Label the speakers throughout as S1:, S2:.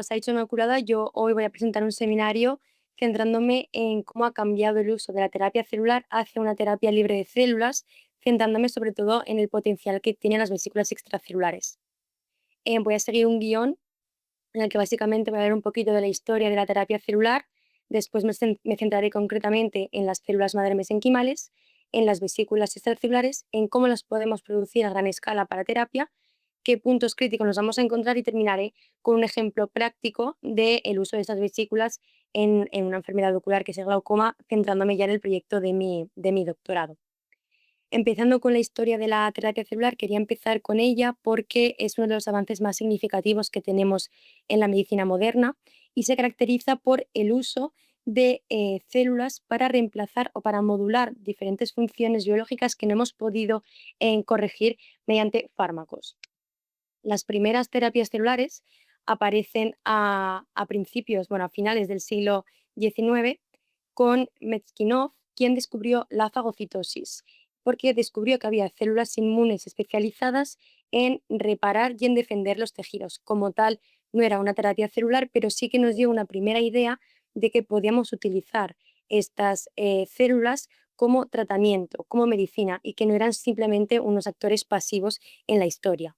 S1: se ha dicho Inmaculada, yo hoy voy a presentar un seminario centrándome en cómo ha cambiado el uso de la terapia celular hacia una terapia libre de células, centrándome sobre todo en el potencial que tienen las vesículas extracelulares. Voy a seguir un guión en el que básicamente voy a hablar un poquito de la historia de la terapia celular, después me centraré concretamente en las células madre mesenquimales, en las vesículas extracelulares, en cómo las podemos producir a gran escala para terapia, qué puntos críticos nos vamos a encontrar y terminaré con un ejemplo práctico del uso de estas vesículas en una enfermedad ocular que es el glaucoma, centrándome ya en el proyecto de mi doctorado. Empezando con la historia de la terapia celular, quería empezar con ella porque es uno de los avances más significativos que tenemos en la medicina moderna y se caracteriza por el uso de células para reemplazar o para modular diferentes funciones biológicas que no hemos podido corregir mediante fármacos. Las primeras terapias celulares aparecen a principios, bueno, a finales del siglo XIX con Mezquinov, quien descubrió la fagocitosis, porque descubrió que había células inmunes especializadas en reparar y en defender los tejidos. Como tal, no era una terapia celular, pero sí que nos dio una primera idea de que podíamos utilizar estas células como tratamiento, como medicina, y que no eran simplemente unos actores pasivos en la historia.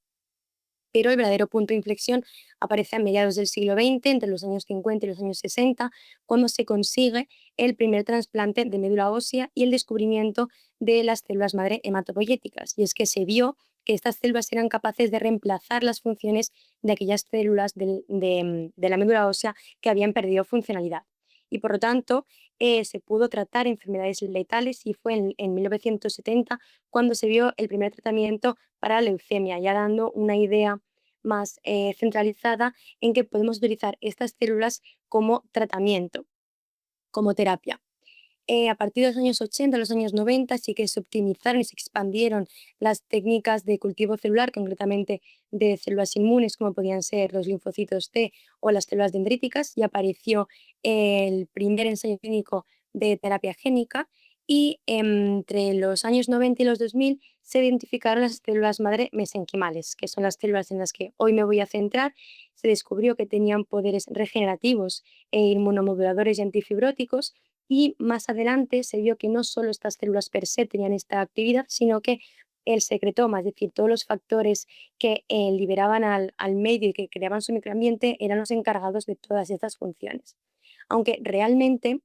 S1: Pero el verdadero punto de inflexión aparece a mediados del siglo XX, entre los años 50 y los años 60, cuando se consigue el primer trasplante de médula ósea y el descubrimiento de las células madre hematopoyéticas. Y es que se vio que estas células eran capaces de reemplazar las funciones de aquellas células de la médula ósea que habían perdido funcionalidad. Y por lo tanto, se pudo tratar enfermedades letales y fue en 1970 cuando se vio el primer tratamiento para la leucemia, ya dando una idea más centralizada en que podemos utilizar estas células como tratamiento, como terapia. A partir de los años 80, los años 90, sí que se optimizaron y se expandieron las técnicas de cultivo celular, concretamente de células inmunes, como podían ser los linfocitos T o las células dendríticas, y apareció el primer ensayo clínico de terapia génica. Y entre los años 90 y los 2000 se identificaron las células madre mesenquimales, que son las células en las que hoy me voy a centrar. Se descubrió que tenían poderes regenerativos e inmunomoduladores y antifibróticos, y más adelante se vio que no solo estas células per se tenían esta actividad, sino que el secretoma, es decir, todos los factores que liberaban al medio y que creaban su microambiente, eran los encargados de todas estas funciones. Aunque realmente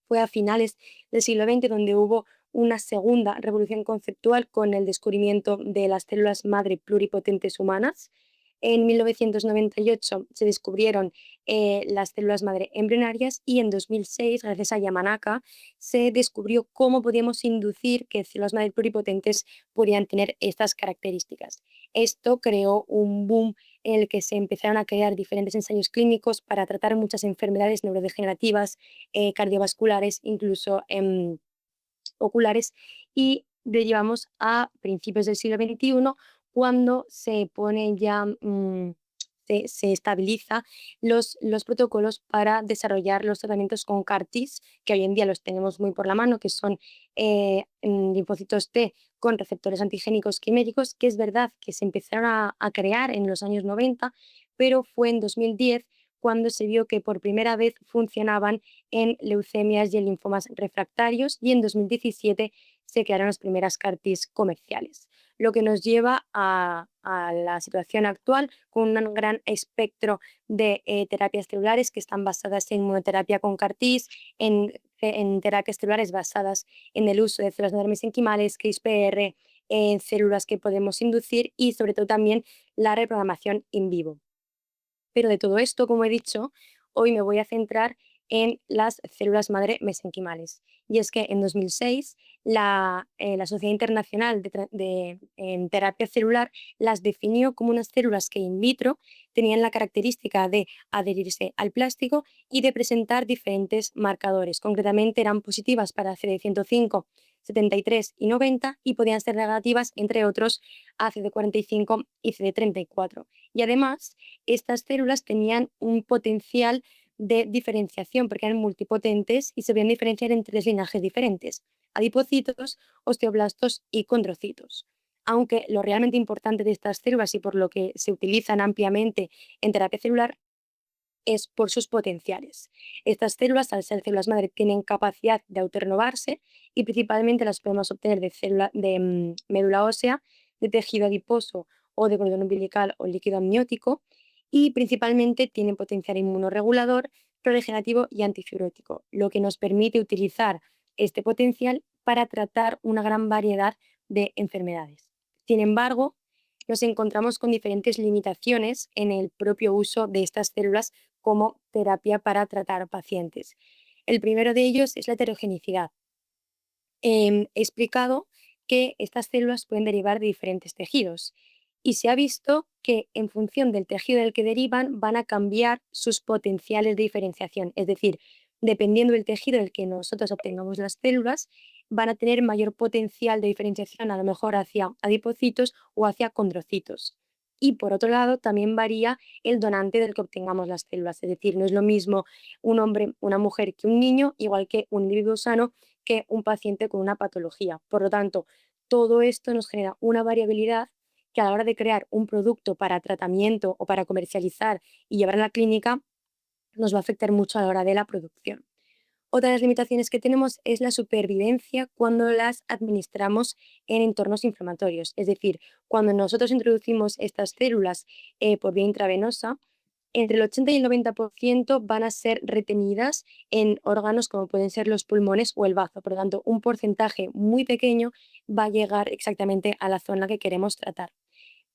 S1: fue a finales del siglo XX donde hubo una segunda revolución conceptual con el descubrimiento de las células madre pluripotentes humanas. En 1998 se descubrieron las células madre embrionarias y en 2006, gracias a Yamanaka, se descubrió cómo podíamos inducir que células madre pluripotentes podían tener estas características. Esto creó un boom en el que se empezaron a crear diferentes ensayos clínicos para tratar muchas enfermedades neurodegenerativas, cardiovasculares, incluso oculares, y derivamos a principios del siglo XXI, cuando se ponen ya, se estabiliza los protocolos para desarrollar los tratamientos con CAR-Ts, que hoy en día los tenemos muy por la mano, que son linfocitos T con receptores antigénicos quiméricos, que es verdad que se empezaron a crear en los años 90, pero fue en 2010 cuando se vio que por primera vez funcionaban en leucemias y en linfomas refractarios, y en 2017 se crearon las primeras CAR-Ts comerciales, lo que nos lleva a la situación actual con un gran espectro de terapias celulares que están basadas en inmunoterapia con CAR-Ts, en terapias celulares basadas en el uso de células madre mesenquimales, CRISPR, en células que podemos inducir y sobre todo también la reprogramación in vivo. Pero de todo esto, como he dicho, hoy me voy a centrar en las células madre mesenquimales. Y es que en 2006 la Sociedad Internacional en Terapia Celular las definió como unas células que in vitro tenían la característica de adherirse al plástico y de presentar diferentes marcadores. Concretamente eran positivas para CD105, 73 y 90, y podían ser negativas, entre otros, a CD45 y CD34. Y además, estas células tenían un potencial de diferenciación porque eran multipotentes y se podían diferenciar en tres linajes diferentes: adipocitos, osteoblastos y condrocitos. Aunque lo realmente importante de estas células y por lo que se utilizan ampliamente en terapia celular es por sus potenciales. Estas células, al ser células madre, tienen capacidad de autorrenovarse y principalmente las podemos obtener de médula ósea, de tejido adiposo o de cordón umbilical o líquido amniótico, y principalmente tienen potencial inmunorregulador, proregenerativo y antifibrótico, lo que nos permite utilizar este potencial para tratar una gran variedad de enfermedades. Sin embargo, nos encontramos con diferentes limitaciones en el propio uso de estas células como terapia para tratar pacientes. El primero de ellos es la heterogenicidad. He explicado que estas células pueden derivar de diferentes tejidos y se ha visto que en función del tejido del que derivan van a cambiar sus potenciales de diferenciación. Es decir, dependiendo del tejido del que nosotros obtengamos las células, van a tener mayor potencial de diferenciación a lo mejor hacia adipocitos o hacia condrocitos. Y por otro lado, también varía el donante del que obtengamos las células. Es decir, no es lo mismo un hombre, una mujer que un niño, igual que un individuo sano que un paciente con una patología. Por lo tanto, todo esto nos genera una variabilidad que a la hora de crear un producto para tratamiento o para comercializar y llevar a la clínica nos va a afectar mucho a la hora de la producción. Otra de las limitaciones que tenemos es la supervivencia cuando las administramos en entornos inflamatorios. Es decir, cuando nosotros introducimos estas células por vía intravenosa, entre el 80 y el 90% van a ser retenidas en órganos como pueden ser los pulmones o el bazo. Por lo tanto, un porcentaje muy pequeño va a llegar exactamente a la zona que queremos tratar.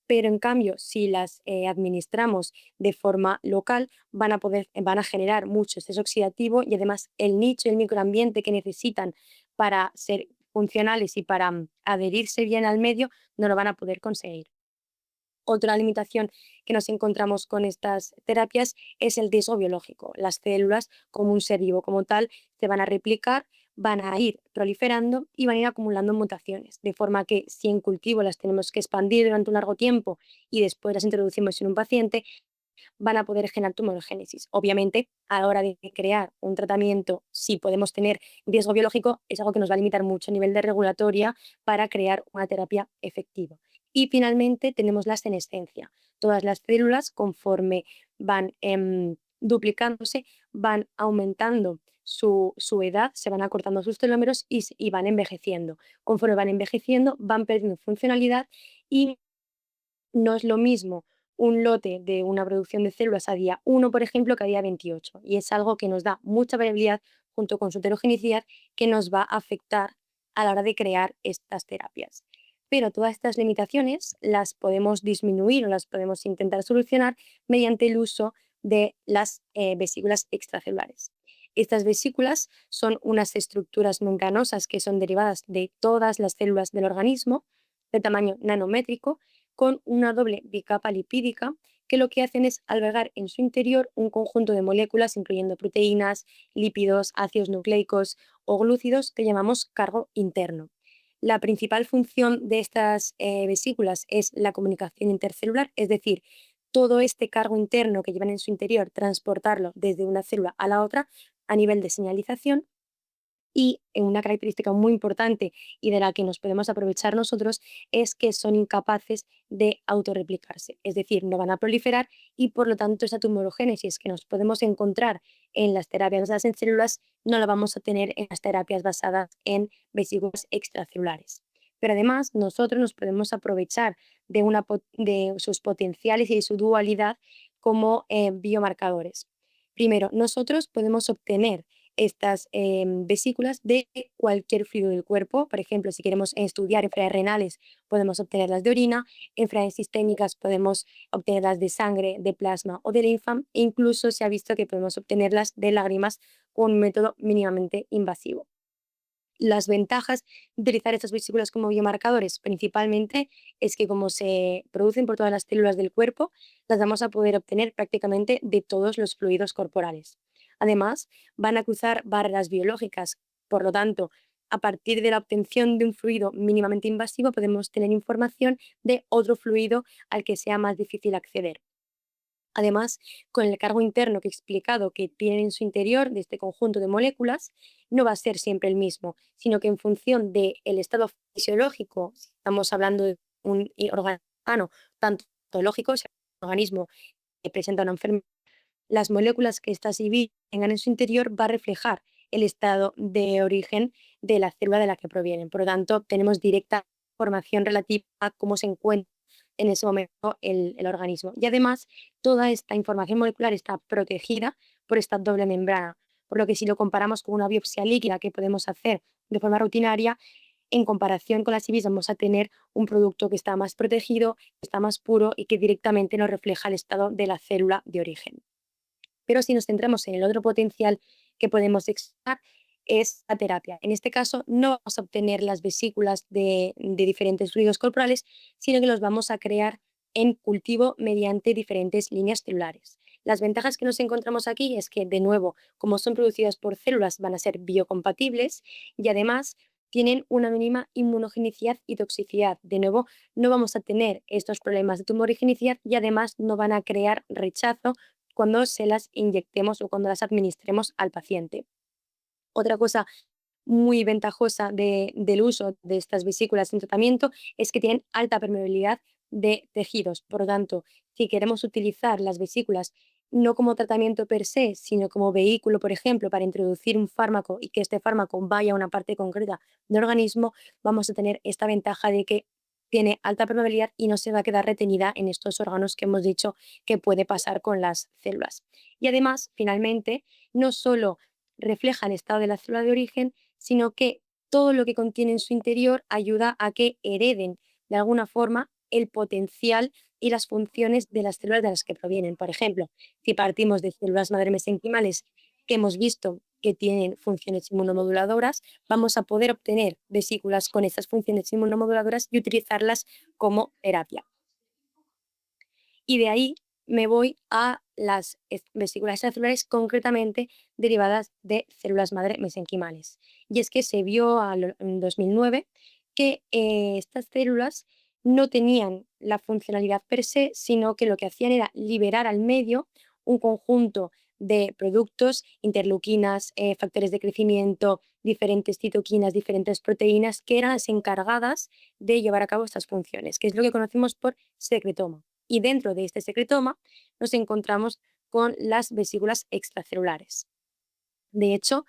S1: Pero en cambio, si las administramos de forma local, van a generar mucho estrés oxidativo y además el nicho y el microambiente que necesitan para ser funcionales y para adherirse bien al medio, no lo van a poder conseguir. Otra limitación que nos encontramos con estas terapias es el riesgo biológico. Las células, como un ser vivo como tal, se van a replicar, van a ir proliferando y van a ir acumulando mutaciones. De forma que si en cultivo las tenemos que expandir durante un largo tiempo y después las introducimos en un paciente, van a poder generar tumorogénesis. Obviamente, a la hora de crear un tratamiento, si podemos tener riesgo biológico, es algo que nos va a limitar mucho a nivel de regulatoria para crear una terapia efectiva. Y finalmente tenemos la senescencia. Todas las células, conforme van duplicándose, van aumentando su edad, se van acortando sus telómeros y van envejeciendo. Conforme van envejeciendo, van perdiendo funcionalidad y no es lo mismo un lote de una producción de células a día 1, por ejemplo, que a día 28. Y es algo que nos da mucha variabilidad junto con su heterogeneidad que nos va a afectar a la hora de crear estas terapias. Pero todas estas limitaciones las podemos disminuir o las podemos intentar solucionar mediante el uso de las vesículas extracelulares. Estas vesículas son unas estructuras membranosas que son derivadas de todas las células del organismo de tamaño nanométrico con una doble bicapa lipídica que lo que hacen es albergar en su interior un conjunto de moléculas, incluyendo proteínas, lípidos, ácidos nucleicos o glúcidos, que llamamos cargo interno. La principal función de estas vesículas es la comunicación intercelular, es decir, todo este cargo interno que llevan en su interior, transportarlo desde una célula a la otra a nivel de señalización. Y una característica muy importante y de la que nos podemos aprovechar nosotros es que son incapaces de autorreplicarse, es decir, no van a proliferar y por lo tanto esa tumorogénesis que nos podemos encontrar en las terapias basadas en células no la vamos a tener en las terapias basadas en vesículas extracelulares. Pero además nosotros nos podemos aprovechar de sus potenciales y de su dualidad como biomarcadores. Primero, nosotros podemos obtener estas vesículas de cualquier fluido del cuerpo. Por ejemplo, si queremos estudiar enfermedades renales, podemos obtenerlas de orina, enfermedades sistémicas podemos obtenerlas de sangre, de plasma o de linfa, e incluso se ha visto que podemos obtenerlas de lágrimas con un método mínimamente invasivo. Las ventajas de utilizar estas vesículas como biomarcadores principalmente es que como se producen por todas las células del cuerpo, las vamos a poder obtener prácticamente de todos los fluidos corporales. Además, van a cruzar barreras biológicas, por lo tanto, a partir de la obtención de un fluido mínimamente invasivo podemos tener información de otro fluido al que sea más difícil acceder. Además, con el cargo interno que he explicado que tiene en su interior de este conjunto de moléculas, no va a ser siempre el mismo, sino que en función del estado fisiológico, si estamos hablando de un órgano tanto patológico, si el organismo presenta una enfermedad, las moléculas que estas IBI tengan en su interior va a reflejar el estado de origen de la célula de la que provienen. Por lo tanto, tenemos directa información relativa a cómo se encuentra en ese momento el organismo. Y además, toda esta información molecular está protegida por esta doble membrana, por lo que si lo comparamos con una biopsia líquida que podemos hacer de forma rutinaria, en comparación con las IBIs vamos a tener un producto que está más protegido, que está más puro y que directamente nos refleja el estado de la célula de origen. Pero si nos centramos en el otro potencial que podemos explorar es la terapia. En este caso no vamos a obtener las vesículas de diferentes fluidos corporales, sino que los vamos a crear en cultivo mediante diferentes líneas celulares. Las ventajas que nos encontramos aquí es que, de nuevo, como son producidas por células, van a ser biocompatibles y además tienen una mínima inmunogenicidad y toxicidad. De nuevo, no vamos a tener estos problemas de tumorigenicidad y además no van a crear rechazo cuando se las inyectemos o cuando las administremos al paciente. Otra cosa muy ventajosa del uso de estas vesículas en tratamiento es que tienen alta permeabilidad de tejidos. Por lo tanto, si queremos utilizar las vesículas no como tratamiento per se, sino como vehículo, por ejemplo, para introducir un fármaco y que este fármaco vaya a una parte concreta del organismo, vamos a tener esta ventaja de que tiene alta permeabilidad y no se va a quedar retenida en estos órganos que hemos dicho que puede pasar con las células. Y además, finalmente, no solo refleja el estado de la célula de origen, sino que todo lo que contiene en su interior ayuda a que hereden de alguna forma el potencial y las funciones de las células de las que provienen. Por ejemplo, si partimos de células madre mesenquimales que hemos visto que tienen funciones inmunomoduladoras, vamos a poder obtener vesículas con estas funciones inmunomoduladoras y utilizarlas como terapia. Y de ahí me voy a las vesículas extracelulares concretamente derivadas de células madre mesenquimales. Y es que se vio en 2009 que estas células no tenían la funcionalidad per se, sino que lo que hacían era liberar al medio un conjunto de productos, interleuquinas, factores de crecimiento, diferentes citoquinas, diferentes proteínas, que eran las encargadas de llevar a cabo estas funciones, que es lo que conocemos por secretoma. Y dentro de este secretoma nos encontramos con las vesículas extracelulares. De hecho,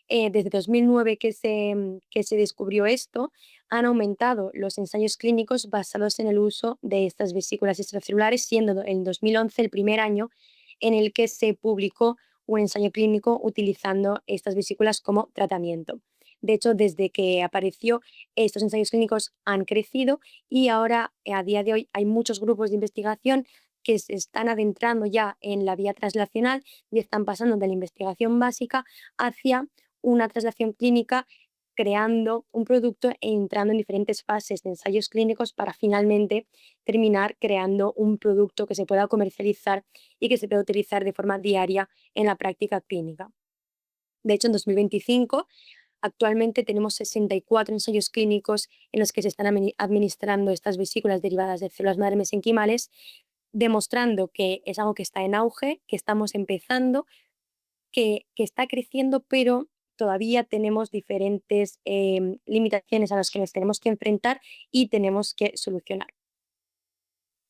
S1: desde 2009 que se descubrió esto, han aumentado los ensayos clínicos basados en el uso de estas vesículas extracelulares, siendo en 2011 el primer año en el que se publicó un ensayo clínico utilizando estas vesículas como tratamiento. De hecho, desde que apareció, estos ensayos clínicos han crecido y ahora, a día de hoy, hay muchos grupos de investigación que se están adentrando ya en la vía translacional y están pasando de la investigación básica hacia una translación clínica, creando un producto e entrando en diferentes fases de ensayos clínicos para finalmente terminar creando un producto que se pueda comercializar y que se pueda utilizar de forma diaria en la práctica clínica. De hecho, en 2025 actualmente tenemos 64 ensayos clínicos en los que se están administrando estas vesículas derivadas de células madre mesenquimales, demostrando que es algo que está en auge, que estamos empezando, que está creciendo, pero todavía tenemos diferentes limitaciones a las que nos tenemos que enfrentar y tenemos que solucionar.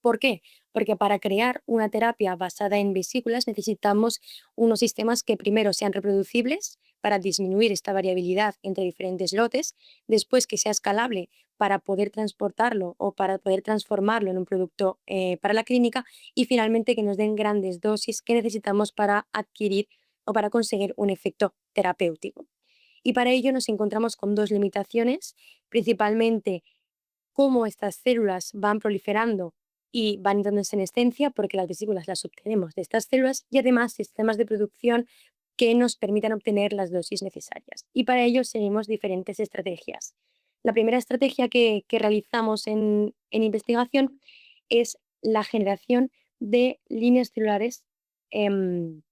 S1: ¿Por qué? Porque para crear una terapia basada en vesículas necesitamos unos sistemas que primero sean reproducibles para disminuir esta variabilidad entre diferentes lotes, después que sea escalable para poder transportarlo o para poder transformarlo en un producto para la clínica y finalmente que nos den grandes dosis que necesitamos para adquirir o para conseguir un efecto terapéutico. Y para ello nos encontramos con dos limitaciones, principalmente cómo estas células van proliferando y van entrando en senescencia, porque las vesículas las obtenemos de estas células, y además sistemas de producción que nos permitan obtener las dosis necesarias. Y para ello seguimos diferentes estrategias. La primera estrategia que realizamos en investigación es la generación de líneas celulares em,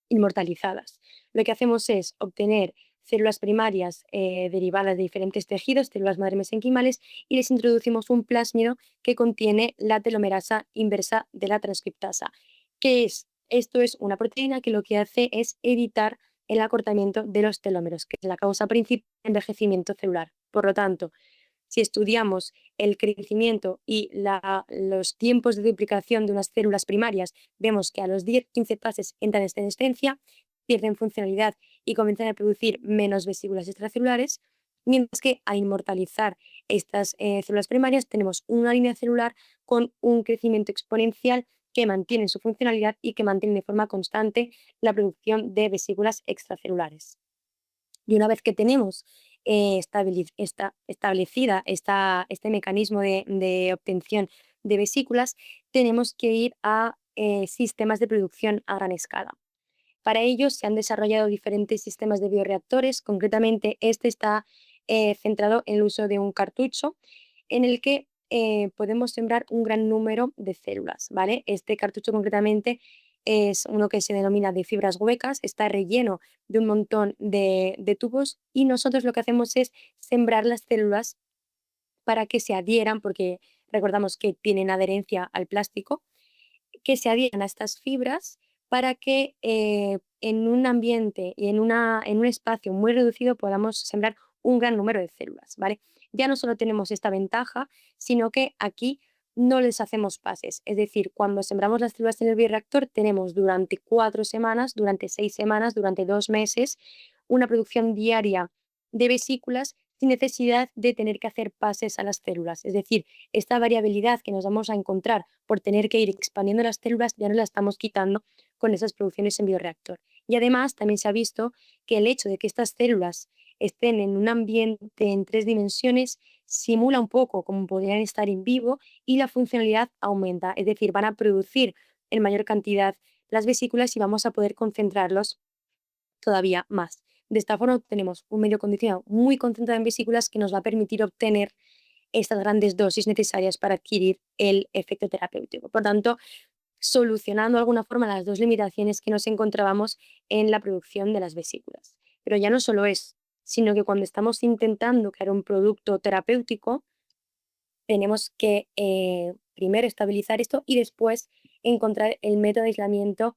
S1: inmortalizadas. Lo que hacemos es obtener células primarias derivadas de diferentes tejidos, células madre mesenquimales, y les introducimos un plásmido que contiene la telomerasa inversa de la transcriptasa. ¿Qué es? Esto es una proteína que lo que hace es evitar el acortamiento de los telómeros, que es la causa principal de envejecimiento celular. Por lo tanto, si estudiamos el crecimiento y los tiempos de duplicación de unas células primarias, vemos que a los 10-15 pases entran en senescencia, pierden funcionalidad y comienzan a producir menos vesículas extracelulares, mientras que al inmortalizar estas células primarias tenemos una línea celular con un crecimiento exponencial que mantienen su funcionalidad y que mantienen de forma constante la producción de vesículas extracelulares. Y una vez que tenemos establecida este mecanismo de obtención de vesículas, tenemos que ir a sistemas de producción a gran escala. Para ello se han desarrollado diferentes sistemas de bioreactores, concretamente este está centrado en el uso de un cartucho en el que podemos sembrar un gran número de células, ¿vale? Este cartucho concretamente es uno que se denomina de fibras huecas, está relleno de un montón de tubos y nosotros lo que hacemos es sembrar las células para que se adhieran, porque recordamos que tienen adherencia al plástico, que se adhieran a estas fibras para que en un ambiente y en un espacio muy reducido podamos sembrar un gran número de células, ¿vale? Ya no solo tenemos esta ventaja, sino que aquí no les hacemos pases. Es decir, cuando sembramos las células en el bioreactor, tenemos durante 4 semanas, durante 6 semanas, durante 2 meses, una producción diaria de vesículas sin necesidad de tener que hacer pases a las células. Es decir, esta variabilidad que nos vamos a encontrar por tener que ir expandiendo las células ya no la estamos quitando con esas producciones en bioreactor. Y además también se ha visto que el hecho de que estas células estén en un ambiente en 3 dimensiones simula un poco como podrían estar en vivo y la funcionalidad aumenta, es decir, van a producir en mayor cantidad las vesículas y vamos a poder concentrarlos todavía más. De esta forma tenemos un medio condicionado muy concentrado en vesículas que nos va a permitir obtener estas grandes dosis necesarias para adquirir el efecto terapéutico. Por tanto, solucionando de alguna forma las dos limitaciones que nos encontrábamos en la producción de las vesículas. Pero ya no solo es, sino que cuando estamos intentando crear un producto terapéutico, tenemos que primero estabilizar esto y después encontrar el método de aislamiento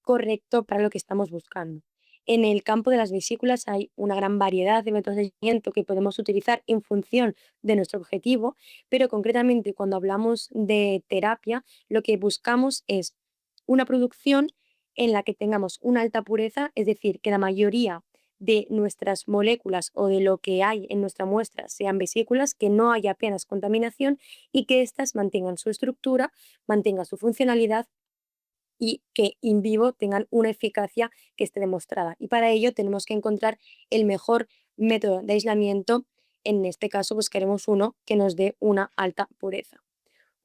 S1: correcto para lo que estamos buscando. En el campo de las vesículas hay una gran variedad de métodos de aislamiento que podemos utilizar en función de nuestro objetivo, pero concretamente cuando hablamos de terapia, lo que buscamos es una producción en la que tengamos una alta pureza, es decir, que la mayoría de nuestras moléculas o de lo que hay en nuestra muestra sean vesículas, que no haya apenas contaminación y que éstas mantengan su estructura, mantengan su funcionalidad y que in vivo tengan una eficacia que esté demostrada. Y para ello tenemos que encontrar el mejor método de aislamiento. En este caso, buscaremos uno que nos dé una alta pureza.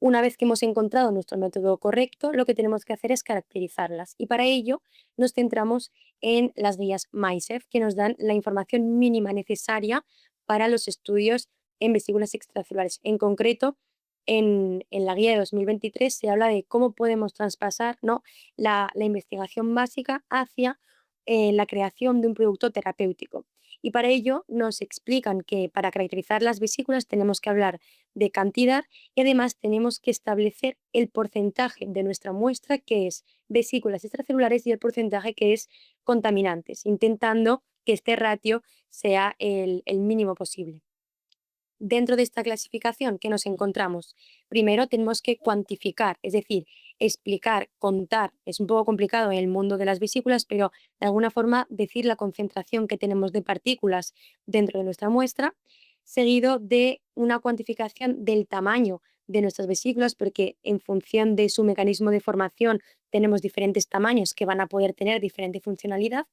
S1: Una vez que hemos encontrado nuestro método correcto, lo que tenemos que hacer es caracterizarlas. Y para ello nos centramos en las guías MySEF, que nos dan la información mínima necesaria para los estudios en vesículas extracelulares. En concreto, en la guía de 2023 se habla de cómo podemos traspasar, ¿no?, la investigación básica hacia la creación de un producto terapéutico. Y para ello nos explican que para caracterizar las vesículas tenemos que hablar de cantidad y además tenemos que establecer el porcentaje de nuestra muestra que es vesículas extracelulares y el porcentaje que es contaminantes, intentando que este ratio sea el mínimo posible. Dentro de esta clasificación, ¿qué nos encontramos? Primero tenemos que cuantificar, es decir, explicar, contar. Es un poco complicado en el mundo de las vesículas, pero de alguna forma decir la concentración que tenemos de partículas dentro de nuestra muestra, seguido de una cuantificación del tamaño de nuestras vesículas, porque en función de su mecanismo de formación tenemos diferentes tamaños que van a poder tener diferente funcionalidad.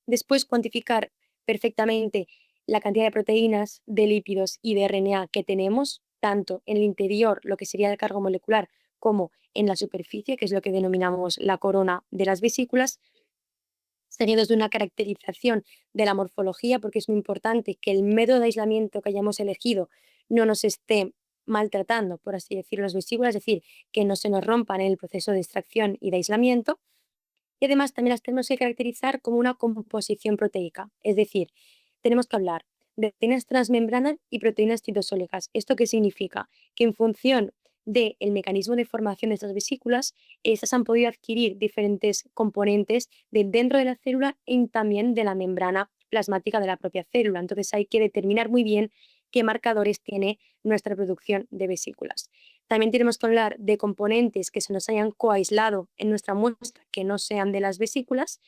S1: Después, cuantificar perfectamente la cantidad de proteínas, de lípidos y de RNA que tenemos, tanto en el interior, lo que sería el cargo molecular, como en la superficie, que es lo que denominamos la corona de las vesículas, seguidos de una caracterización de la morfología, porque es muy importante que el método de aislamiento que hayamos elegido no nos esté maltratando, por así decirlo, las vesículas, es decir, que no se nos rompan en el proceso de extracción y de aislamiento. Y además también las tenemos que caracterizar como una composición proteica, es decir, tenemos que hablar de proteínas transmembranas y proteínas citosólicas. ¿Esto qué significa? Que en función del mecanismo de formación de estas vesículas, estas han podido adquirir diferentes componentes de dentro de la célula y también de la membrana plasmática de la propia célula. Entonces hay que determinar muy bien qué marcadores tiene nuestra producción de vesículas. También tenemos que hablar de componentes que se nos hayan coaislado en nuestra muestra que no sean de las vesículas,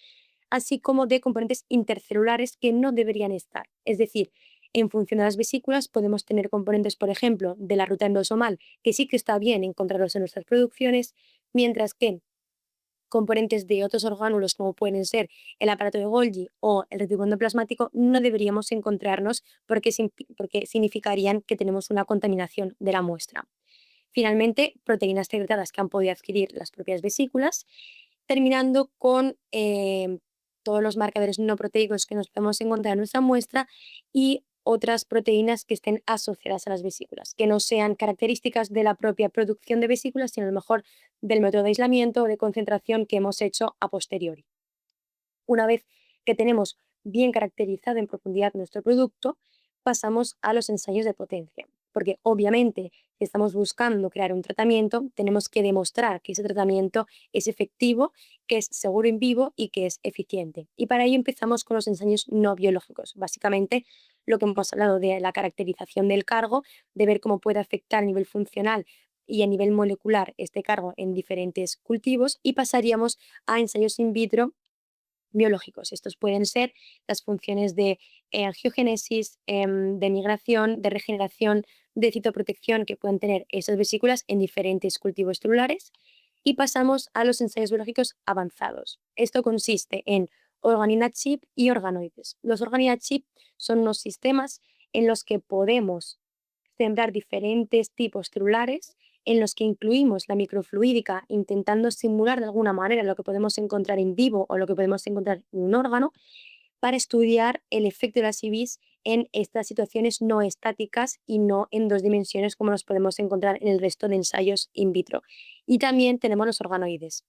S1: así como de componentes intercelulares que no deberían estar. Es decir, en función de las vesículas podemos tener componentes, por ejemplo, de la ruta endosomal, que sí que está bien encontrarlos en nuestras producciones, mientras que componentes de otros orgánulos, como pueden ser el aparato de Golgi o el retículo endoplasmático, no deberíamos encontrarnos porque significarían que tenemos una contaminación de la muestra. Finalmente, proteínas secretadas que han podido adquirir las propias vesículas, terminando con todos los marcadores no proteicos que nos podemos encontrar en nuestra muestra y otras proteínas que estén asociadas a las vesículas, que no sean características de la propia producción de vesículas, sino a lo mejor del método de aislamiento o de concentración que hemos hecho a posteriori. Una vez que tenemos bien caracterizado en profundidad nuestro producto, pasamos a los ensayos de potencia, porque obviamente si estamos buscando crear un tratamiento, tenemos que demostrar que ese tratamiento es efectivo, que es seguro en vivo y que es eficiente. Y para ello empezamos con los ensayos no biológicos, básicamente lo que hemos hablado de la caracterización del cargo, de ver cómo puede afectar a nivel funcional y a nivel molecular este cargo en diferentes cultivos, y pasaríamos a ensayos in vitro biológicos. Estos pueden ser las funciones de angiogénesis, de migración, de regeneración, de citoprotección que pueden tener esas vesículas en diferentes cultivos celulares. Y pasamos a los ensayos biológicos avanzados. Esto consiste en organina chip y organoides. Los organina chip son unos sistemas en los que podemos sembrar diferentes tipos celulares en los que incluimos la microfluídica intentando simular de alguna manera lo que podemos encontrar en vivo o lo que podemos encontrar en un órgano para estudiar el efecto de las IVs en estas situaciones no estáticas y no en dos dimensiones como nos podemos encontrar en el resto de ensayos in vitro. Y también tenemos los organoides,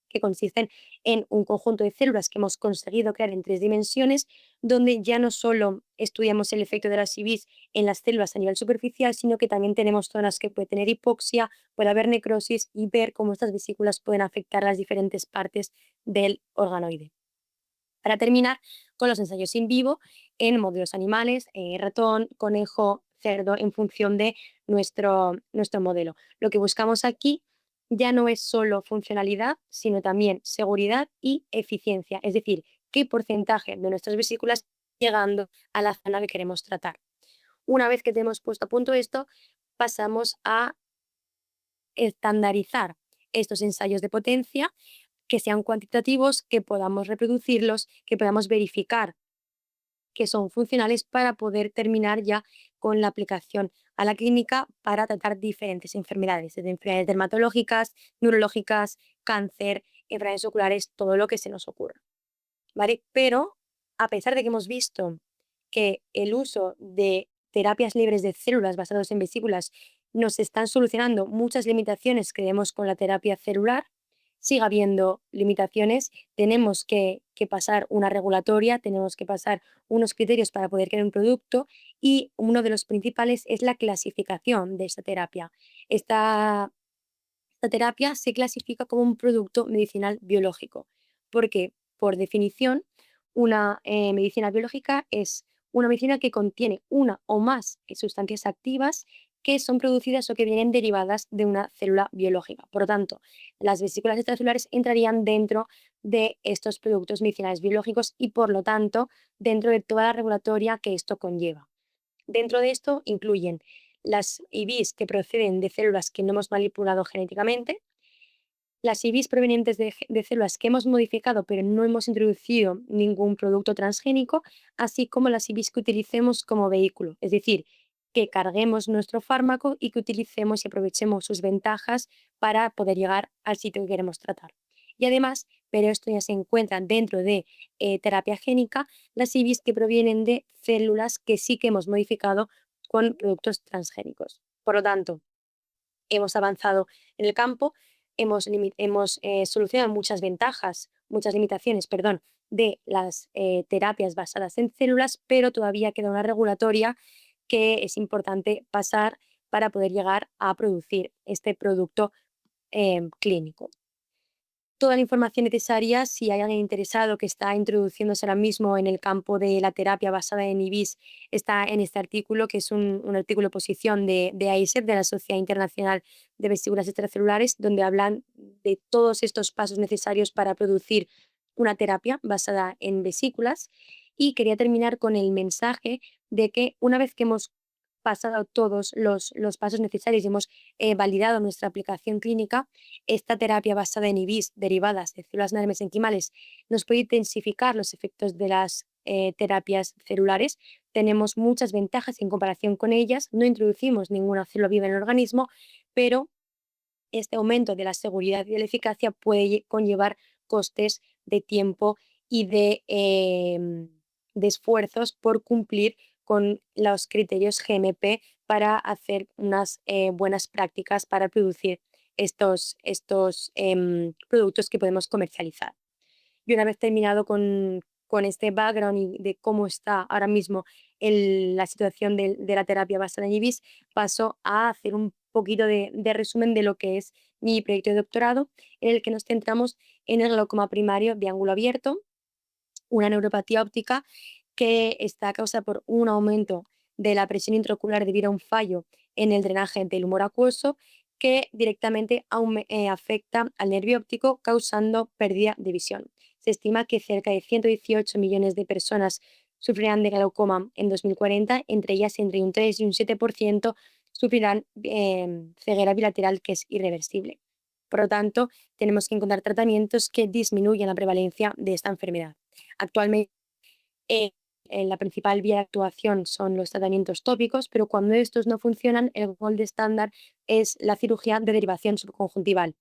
S1: que consisten en un conjunto de células que hemos conseguido crear en tres dimensiones, donde ya no solo estudiamos el efecto de las IVs en las células a nivel superficial, sino que también tenemos zonas que puede tener hipoxia, puede haber necrosis y ver cómo estas vesículas pueden afectar las diferentes partes del organoide. Para terminar con los ensayos in vivo en modelos animales, ratón, conejo, cerdo, en función de nuestro modelo. Lo que buscamos aquí ya no es solo funcionalidad, sino también seguridad y eficiencia, es decir, qué porcentaje de nuestras vesículas llegando a la zona que queremos tratar. Una vez que tenemos puesto a punto esto, pasamos a estandarizar estos ensayos de potencia que sean cuantitativos, que podamos reproducirlos, que podamos verificar que son funcionales para poder terminar ya con la aplicación a la clínica para tratar diferentes enfermedades, desde enfermedades dermatológicas, neurológicas, cáncer, enfermedades oculares, todo lo que se nos ocurra, ¿vale? Pero a pesar de que hemos visto que el uso de terapias libres de células basadas en vesículas nos están solucionando muchas limitaciones que vemos con la terapia celular, sigue habiendo limitaciones, tenemos que pasar una regulatoria, tenemos que pasar unos criterios para poder crear un producto y uno de los principales es la clasificación de esta terapia. Esta terapia se clasifica como un producto medicinal biológico, porque por definición una medicina biológica es una medicina que contiene una o más sustancias activas que son producidas o que vienen derivadas de una célula biológica. Por lo tanto, las vesículas extracelulares entrarían dentro de estos productos medicinales biológicos y, por lo tanto, dentro de toda la regulatoria que esto conlleva. Dentro de esto incluyen las IVs que proceden de células que no hemos manipulado genéticamente, las IVs provenientes de células que hemos modificado pero no hemos introducido ningún producto transgénico, así como las IVs que utilicemos como vehículo, es decir, que carguemos nuestro fármaco y que utilicemos y aprovechemos sus ventajas para poder llegar al sitio que queremos tratar. Y además, pero esto ya se encuentra dentro de terapia génica, las IVs que provienen de células que sí que hemos modificado con productos transgénicos. Por lo tanto, hemos avanzado en el campo, hemos solucionado muchas limitaciones, perdón, de las terapias basadas en células, pero todavía queda una regulatoria que es importante pasar para poder llegar a producir este producto clínico. toda la información necesaria si hay alguien interesado que está introduciéndose ahora mismo en el campo de la terapia basada en IVIS. Está en este artículo, que es un artículo posición de AISEP, de la Sociedad Internacional de Vesículas Extracelulares, donde hablan de todos estos pasos necesarios para producir una terapia basada en vesículas. Y quería terminar con el mensaje de que una vez que hemos pasado todos los pasos necesarios y hemos validado nuestra aplicación clínica, esta terapia basada en IVIS derivadas de células madre mesenquimales nos puede intensificar los efectos de las terapias celulares. Tenemos muchas ventajas en comparación con ellas, no introducimos ninguna célula viva en el organismo, pero este aumento de la seguridad y de la eficacia puede conllevar costes de tiempo y de esfuerzos por cumplir con los criterios GMP para hacer unas buenas prácticas para producir estos productos que podemos comercializar. Y una vez terminado con este background y de cómo está ahora mismo la situación de la terapia basada en IVIS, paso a hacer un poquito de resumen de lo que es mi proyecto de doctorado, en el que nos centramos en el glaucoma primario de ángulo abierto, una neuropatía óptica que está causada por un aumento de la presión intraocular debido a un fallo en el drenaje del humor acuoso que directamente afecta al nervio óptico causando pérdida de visión. Se estima que cerca de 118 millones de personas sufrirán de glaucoma en 2040, entre ellas entre un 3 y un 7% sufrirán ceguera bilateral que es irreversible. Por lo tanto, tenemos que encontrar tratamientos que disminuyan la prevalencia de esta enfermedad. Actualmente, eh, la principal vía de actuación son los tratamientos tópicos, pero cuando estos no funcionan, el gold estándar es la cirugía de derivación subconjuntival,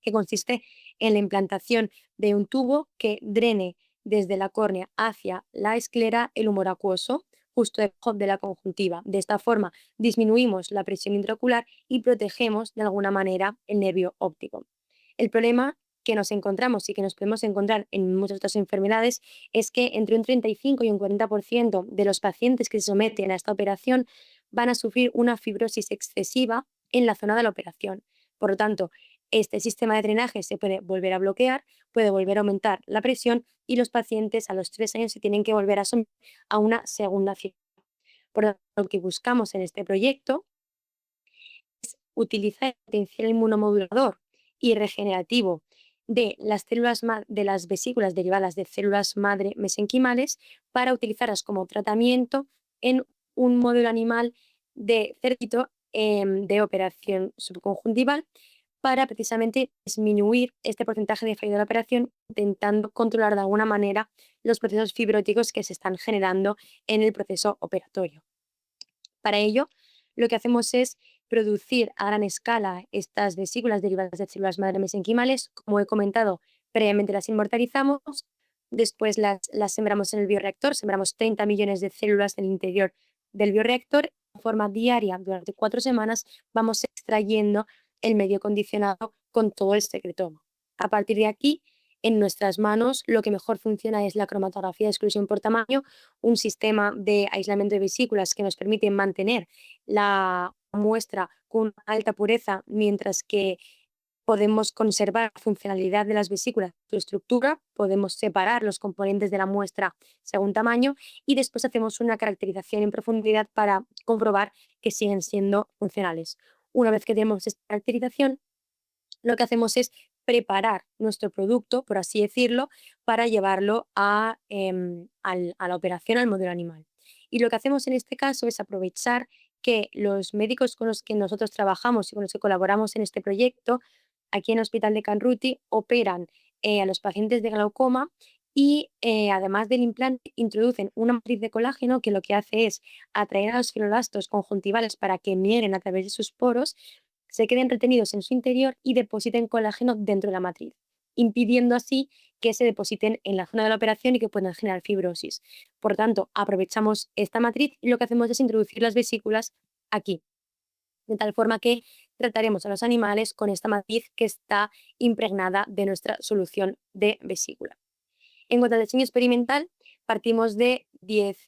S1: que consiste en la implantación de un tubo que drene desde la córnea hacia la esclera el humor acuoso, justo debajo de la conjuntiva. De esta forma, disminuimos la presión intraocular y protegemos de alguna manera el nervio óptico. El problema que nos encontramos y que nos podemos encontrar en muchas otras enfermedades es que entre un 35 y un 40% de los pacientes que se someten a esta operación van a sufrir una fibrosis excesiva en la zona de la operación. Por lo tanto, este sistema de drenaje se puede volver a bloquear, puede volver a aumentar la presión y los pacientes a los 3 años se tienen que volver a someter a una segunda cirugía. Por lo tanto, lo que buscamos en este proyecto es utilizar el potencial inmunomodulador y regenerativo de las células de las vesículas derivadas de células madre mesenquimales para utilizarlas como tratamiento en un modelo animal de cerdito de operación subconjuntival para precisamente disminuir este porcentaje de fallo de la operación, intentando controlar de alguna manera los procesos fibróticos que se están generando en el proceso operatorio. Para ello, lo que hacemos es producir a gran escala estas vesículas derivadas de células madre mesenquimales. Como he comentado, previamente las inmortalizamos, después las sembramos en el bioreactor, sembramos 30 millones de células en el interior del bioreactor. De forma diaria, durante 4 semanas, vamos extrayendo el medio condicionado con todo el secretoma. A partir de aquí, en nuestras manos, lo que mejor funciona es la cromatografía de exclusión por tamaño, un sistema de aislamiento de vesículas que nos permite mantener la muestra con alta pureza, mientras que podemos conservar la funcionalidad de las vesículas, su estructura, podemos separar los componentes de la muestra según tamaño y después hacemos una caracterización en profundidad para comprobar que siguen siendo funcionales. Una vez que tenemos esta caracterización, lo que hacemos es preparar nuestro producto, por así decirlo, para llevarlo a la operación, al modelo animal. Y lo que hacemos en este caso es aprovechar que los médicos con los que nosotros trabajamos y con los que colaboramos en este proyecto, aquí en el Hospital de Canruti, operan a los pacientes de glaucoma y además del implante introducen una matriz de colágeno que lo que hace es atraer a los fibroblastos conjuntivales para que migren a través de sus poros, se queden retenidos en su interior y depositen colágeno dentro de la matriz, impidiendo así que se depositen en la zona de la operación y que puedan generar fibrosis. Por tanto, aprovechamos esta matriz y lo que hacemos es introducir las vesículas aquí, de tal forma que trataremos a los animales con esta matriz que está impregnada de nuestra solución de vesícula. En cuanto al diseño experimental, partimos de 10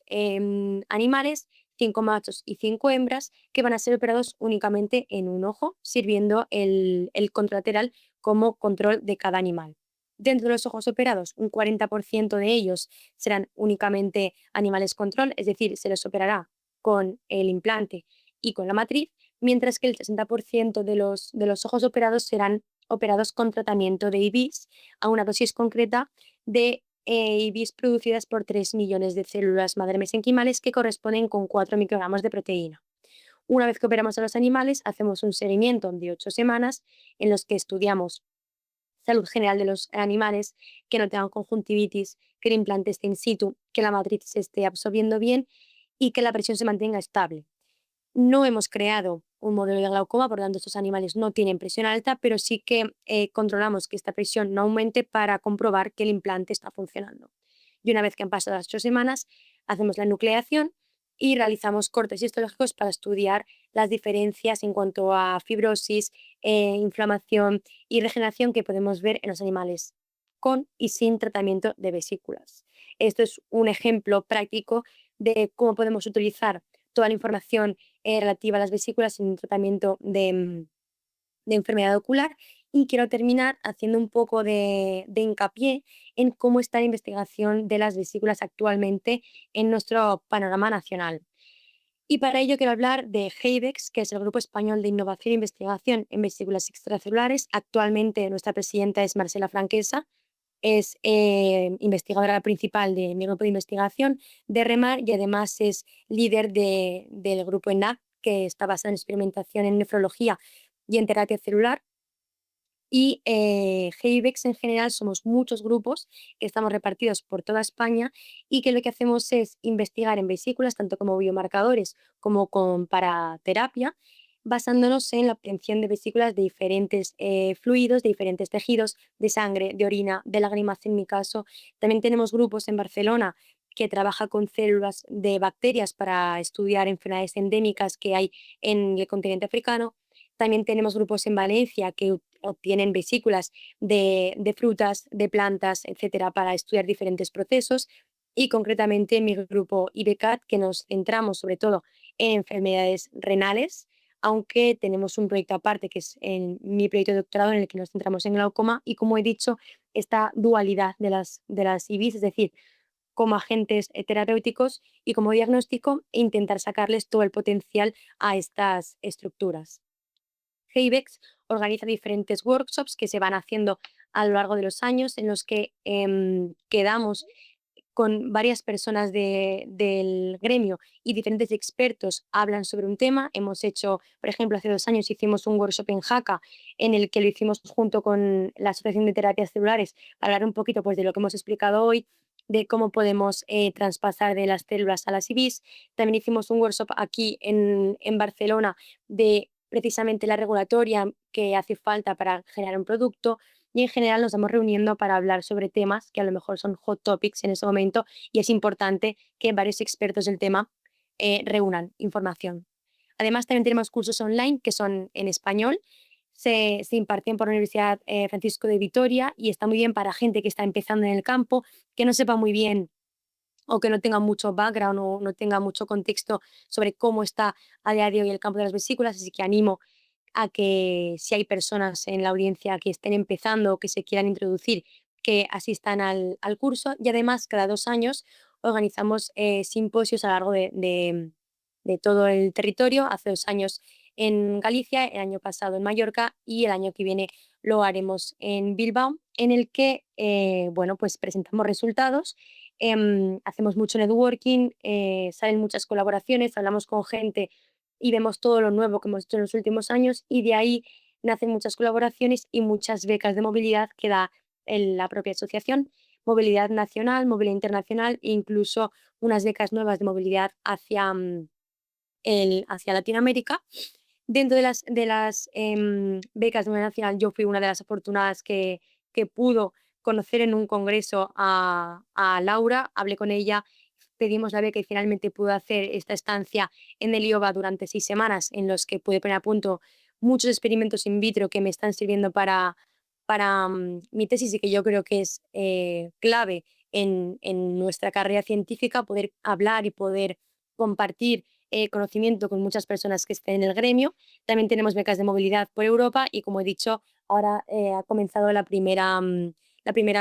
S1: animales, 5 machos y 5 hembras, que van a ser operados únicamente en un ojo, sirviendo el contralateral como control de cada animal. Dentro de los ojos operados, un 40% de ellos serán únicamente animales control, es decir, se les operará con el implante y con la matriz, mientras que el 60% de los ojos operados serán operados con tratamiento de IVIs a una dosis concreta de IVIs producidas por 3 millones de células madre mesenquimales que corresponden con 4 microgramos de proteína. Una vez que operamos a los animales, hacemos un seguimiento de 8 semanas en los que estudiamos salud general de los animales, que no tengan conjuntivitis, que el implante esté in situ, que la matriz se esté absorbiendo bien y que la presión se mantenga estable. No hemos creado un modelo de glaucoma, por lo tanto, estos animales no tienen presión alta, pero sí que controlamos que esta presión no aumente para comprobar que el implante está funcionando. Y una vez que han pasado las 8 semanas, hacemos la nucleación y realizamos cortes histológicos para estudiar las diferencias en cuanto a fibrosis, inflamación y regeneración que podemos ver en los animales con y sin tratamiento de vesículas. Esto es un ejemplo práctico de cómo podemos utilizar toda la información relativa a las vesículas en un tratamiento de enfermedad ocular. Y quiero terminar haciendo un poco de hincapié en cómo está la investigación de las vesículas actualmente en nuestro panorama nacional. Y para ello quiero hablar de GEIVEX, que es el Grupo Español de Innovación e Investigación en Vesículas Extracelulares. Actualmente nuestra presidenta es Marcela Franquesa, es investigadora principal de mi grupo de investigación de REMAR y además es líder del grupo ENAC, que está basado en experimentación en nefrología y en terapia celular. Y GIVEX en general somos muchos grupos que estamos repartidos por toda España y que lo que hacemos es investigar en vesículas, tanto como biomarcadores como para terapia, basándonos en la obtención de vesículas de diferentes fluidos, de diferentes tejidos, de sangre, de orina, de lágrimas en mi caso. También tenemos grupos en Barcelona que trabaja con células de bacterias para estudiar enfermedades endémicas que hay en el continente africano. También tenemos grupos en Valencia que obtienen vesículas de frutas, de plantas, etcétera, para estudiar diferentes procesos. Y concretamente en mi grupo IBECAT, que nos centramos sobre todo en enfermedades renales, aunque tenemos un proyecto aparte, que es mi proyecto de doctorado, en el que nos centramos en glaucoma. Y como he dicho, esta dualidad de las IVIs, es decir, como agentes terapéuticos y como diagnóstico, e intentar sacarles todo el potencial a estas estructuras. GEIVEX organiza diferentes workshops que se van haciendo a lo largo de los años, en los que quedamos con varias personas del gremio y diferentes expertos hablan sobre un tema. Hemos hecho, por ejemplo, hace 2 años hicimos un workshop en Jaca, en el que lo hicimos junto con la Asociación de Terapias Celulares, para hablar un poquito pues, de lo que hemos explicado hoy, de cómo podemos traspasar de las células a las IVIs. También hicimos un workshop aquí en Barcelona de precisamente la regulatoria que hace falta para generar un producto, y en general nos vamos reuniendo para hablar sobre temas que a lo mejor son hot topics en ese momento, y es importante que varios expertos del tema reúnan información. Además, también tenemos cursos online que son en español, se imparten por la Universidad Francisco de Vitoria y está muy bien para gente que está empezando en el campo, que no sepa muy bien o que no tenga mucho background o no tenga mucho contexto sobre cómo está a día de hoy el campo de las vesículas, así que animo a que si hay personas en la audiencia que estén empezando o que se quieran introducir, que asistan al curso. Y además, cada 2 años organizamos simposios a lo largo de todo el territorio. Hace 2 años en Galicia, el año pasado en Mallorca y el año que viene lo haremos en Bilbao, en el que bueno, pues presentamos resultados. Hacemos mucho networking, salen muchas colaboraciones, hablamos con gente y vemos todo lo nuevo que hemos hecho en los últimos años, y de ahí nacen muchas colaboraciones y muchas becas de movilidad que da la propia asociación, movilidad nacional, movilidad internacional e incluso unas becas nuevas de movilidad hacia Latinoamérica. Dentro de las becas de movilidad nacional, yo fui una de las afortunadas que pudo conocer en un congreso a Laura, hablé con ella, pedimos la beca y finalmente pude hacer esta estancia en el IOBA durante 6 semanas, en los que pude poner a punto muchos experimentos in vitro que me están sirviendo para mi tesis, y que yo creo que es clave en nuestra carrera científica, poder hablar y poder compartir conocimiento con muchas personas que estén en el gremio. También tenemos becas de movilidad por Europa y, como he dicho, ahora ha comenzado la primera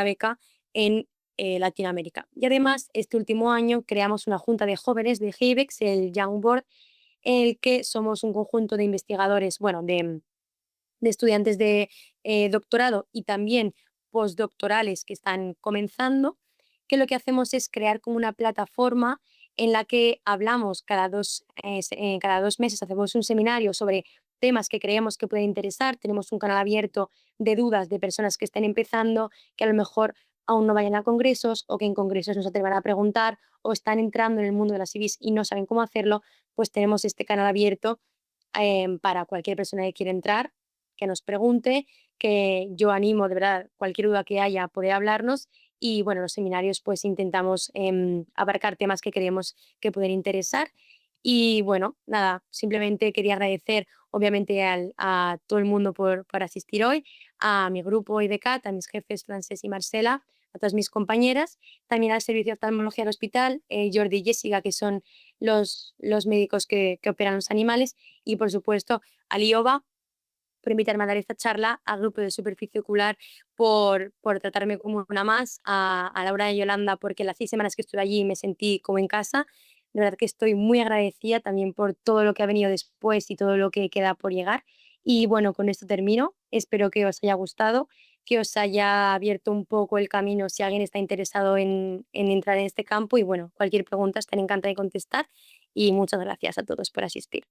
S1: beca en Latinoamérica. Y además, este último año creamos una junta de jóvenes de GIVEX, el Young Board, en el que somos un conjunto de investigadores, bueno, de estudiantes de doctorado y también postdoctorales que están comenzando, que lo que hacemos es crear como una plataforma en la que hablamos cada 2 meses, hacemos un seminario sobre temas que creemos que pueden interesar, tenemos un canal abierto de dudas de personas que estén empezando, que a lo mejor aún no vayan a congresos o que en congresos nos atrevan a preguntar o están entrando en el mundo de las IBIs y no saben cómo hacerlo, pues tenemos este canal abierto para cualquier persona que quiera entrar, que nos pregunte, que yo animo de verdad cualquier duda que haya a poder hablarnos y bueno, los seminarios pues intentamos abarcar temas que creemos que pueden interesar y bueno, nada, simplemente quería agradecer obviamente a todo el mundo por asistir hoy, a mi grupo IDCAT, a mis jefes Frances y Marcela, a todas mis compañeras, también al servicio de oftalmología del hospital, Jordi y Jessica, que son los médicos que operan los animales, y por supuesto al IOBA por invitarme a dar esta charla, al grupo de superficie ocular por tratarme como una más, a Laura y Yolanda porque las 6 semanas que estuve allí me sentí como en casa. De verdad que estoy muy agradecida también por todo lo que ha venido después y todo lo que queda por llegar. Y bueno, con esto termino. Espero que os haya gustado, que os haya abierto un poco el camino si alguien está interesado en entrar en este campo. Y bueno, cualquier pregunta estaré encantada de contestar. Y muchas gracias a todos por asistir.